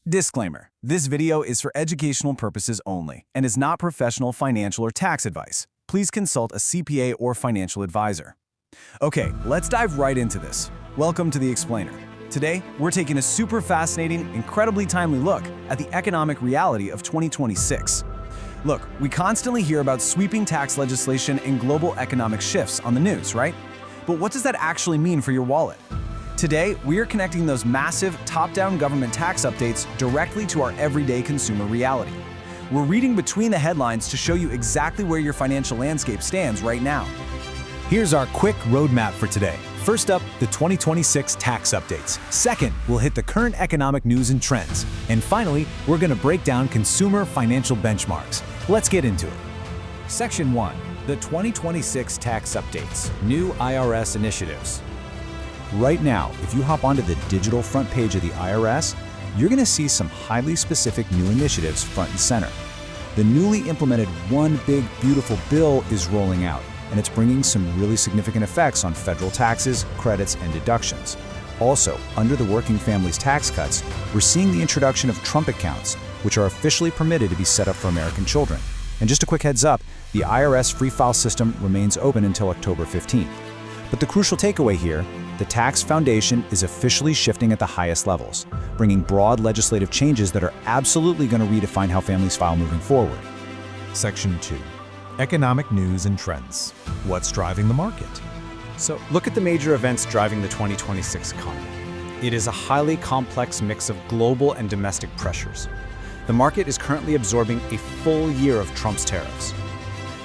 Disclaimer: this video is for educational purposes only and is not professional financial or tax advice. Please consult a CPA or financial advisor. Okay, let's dive right into this. Welcome to The Explainer. Today, we're taking a super fascinating, incredibly timely look at the economic reality of 2026. Look, we constantly hear about sweeping tax legislation and global economic shifts on the news, right? But what does that actually mean for your wallet? Today, we are connecting those massive top-down government tax updates directly to our everyday consumer reality. We're reading between the headlines to show you exactly where your financial landscape stands right now. Here's our quick roadmap for today. First up, the 2026 tax updates. Second, we'll hit the current economic news and trends. And finally, we're going to break down consumer financial benchmarks. Let's get into it. Section 1. The 2026 tax updates. New IRS initiatives. Right now, if you hop onto the digital front page of the IRS, you're going to see some highly specific new initiatives front and center. The newly implemented One Big Beautiful Bill is rolling out, and it's bringing some really significant effects on federal taxes, credits, and deductions. Also, under the Working Families tax cuts, we're seeing the introduction of Trump accounts, which are officially permitted to be set up for American children. And just a quick heads up, the IRS free file system remains open until October 15th. But the crucial takeaway here, the tax foundation is officially shifting at the highest levels, bringing broad legislative changes that are absolutely going to redefine how families file moving forward. Section 2. Economic news and trends. What's driving the market? So look at the major events driving the 2026 economy. It is a highly complex mix of global and domestic pressures. The market is currently absorbing a full year of Trump's tariffs.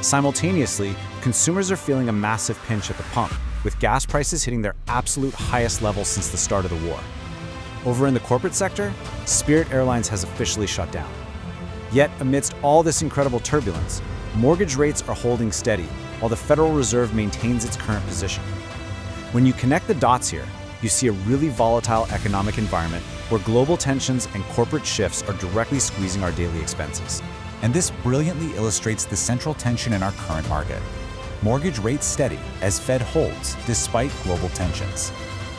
Simultaneously, consumers are feeling a massive pinch at the pump, with gas prices hitting their absolute highest level since the start of the war. Over in the corporate sector, Spirit Airlines has officially shut down. Yet, amidst all this incredible turbulence, mortgage rates are holding steady, while the Federal Reserve maintains its current position. When you connect the dots here, you see a really volatile economic environment where global tensions and corporate shifts are directly squeezing our daily expenses. And this brilliantly illustrates the central tension in our current market. Mortgage rates steady as Fed holds despite global tensions.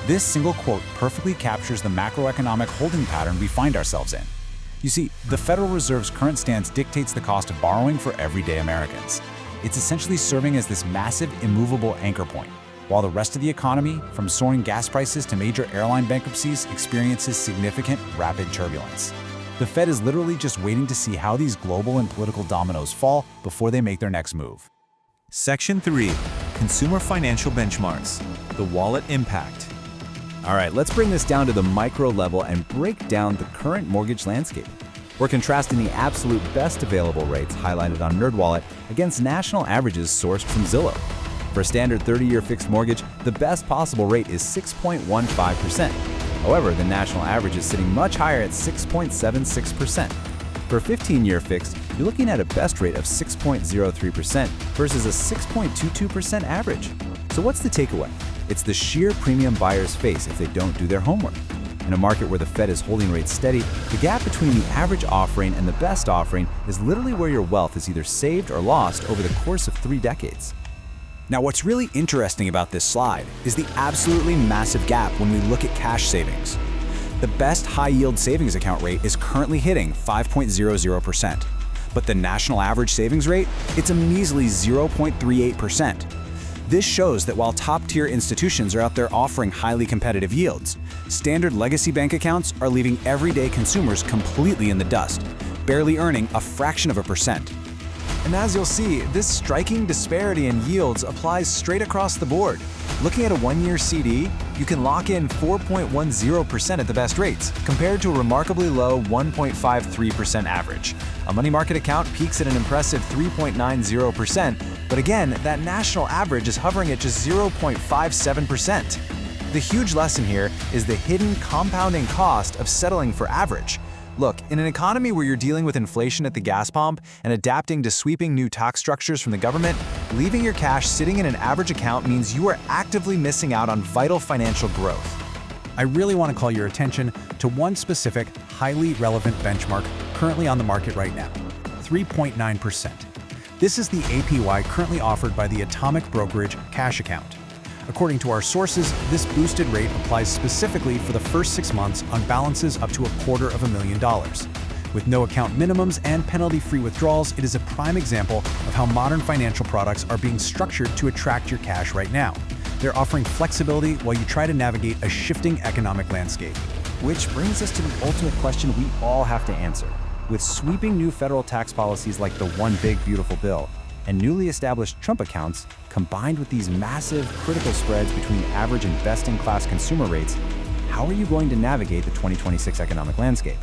This single quote perfectly captures the macroeconomic holding pattern we find ourselves in. You see, the Federal Reserve's current stance dictates the cost of borrowing for everyday Americans. It's essentially serving as this massive, immovable anchor point, while the rest of the economy, from soaring gas prices to major airline bankruptcies, experiences significant, rapid turbulence. The Fed is literally just waiting to see how these global and political dominoes fall before they make their next move. Section 3. Consumer financial benchmarks. The wallet impact. All right, let's bring this down to the micro level and break down the current mortgage landscape. We're contrasting the absolute best available rates highlighted on NerdWallet against national averages sourced from Zillow. For a standard 30-year fixed mortgage, the best possible rate is 6.15%. However, the national average is sitting much higher at 6.76%. For a 15-year fixed, you're looking at a best rate of 6.03% versus a 6.22% average. So what's the takeaway? It's the sheer premium buyers face if they don't do their homework. In a market where the Fed is holding rates steady, the gap between the average offering and the best offering is literally where your wealth is either saved or lost over the course of 3 decades. Now, what's really interesting about this slide is the absolutely massive gap when we look at cash savings. The best high-yield savings account rate is currently hitting 5.00%, but the national average savings rate, it's a measly 0.38%. This shows that while top-tier institutions are out there offering highly competitive yields, standard legacy bank accounts are leaving everyday consumers completely in the dust, barely earning a fraction of a percent. And as you'll see, this striking disparity in yields applies straight across the board. Looking at a 1-year CD, you can lock in 4.10% at the best rates, compared to a remarkably low 1.53% average. A money market account peaks at an impressive 3.90%, but again, that national average is hovering at just 0.57%. The huge lesson here is the hidden compounding cost of settling for average. Look, in an economy where you're dealing with inflation at the gas pump and adapting to sweeping new tax structures from the government, leaving your cash sitting in an average account means you are actively missing out on vital financial growth. I really want to call your attention to one specific, highly relevant benchmark currently on the market right now, 3.9%. This is the APY currently offered by the atomic brokerage cash account. According to our sources, this boosted rate applies specifically for the first 6 months on balances up to $250,000. With no account minimums and penalty-free withdrawals, it is a prime example of how modern financial products are being structured to attract your cash right now. They're offering flexibility while you try to navigate a shifting economic landscape. Which brings us to the ultimate question we all have to answer. With sweeping new federal tax policies like the One Big Beautiful Bill and newly established Trump accounts, combined with these massive, critical spreads between average and best-in-class consumer rates, how are you going to navigate the 2026 economic landscape?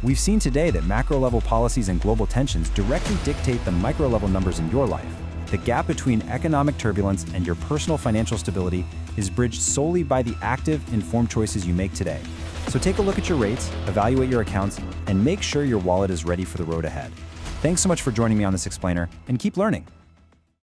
We've seen today that macro-level policies and global tensions directly dictate the micro-level numbers in your life. The gap between economic turbulence and your personal financial stability is bridged solely by the active, informed choices you make today. So take a look at your rates, evaluate your accounts, and make sure your wallet is ready for the road ahead. Thanks so much for joining me on this explainer, and keep learning.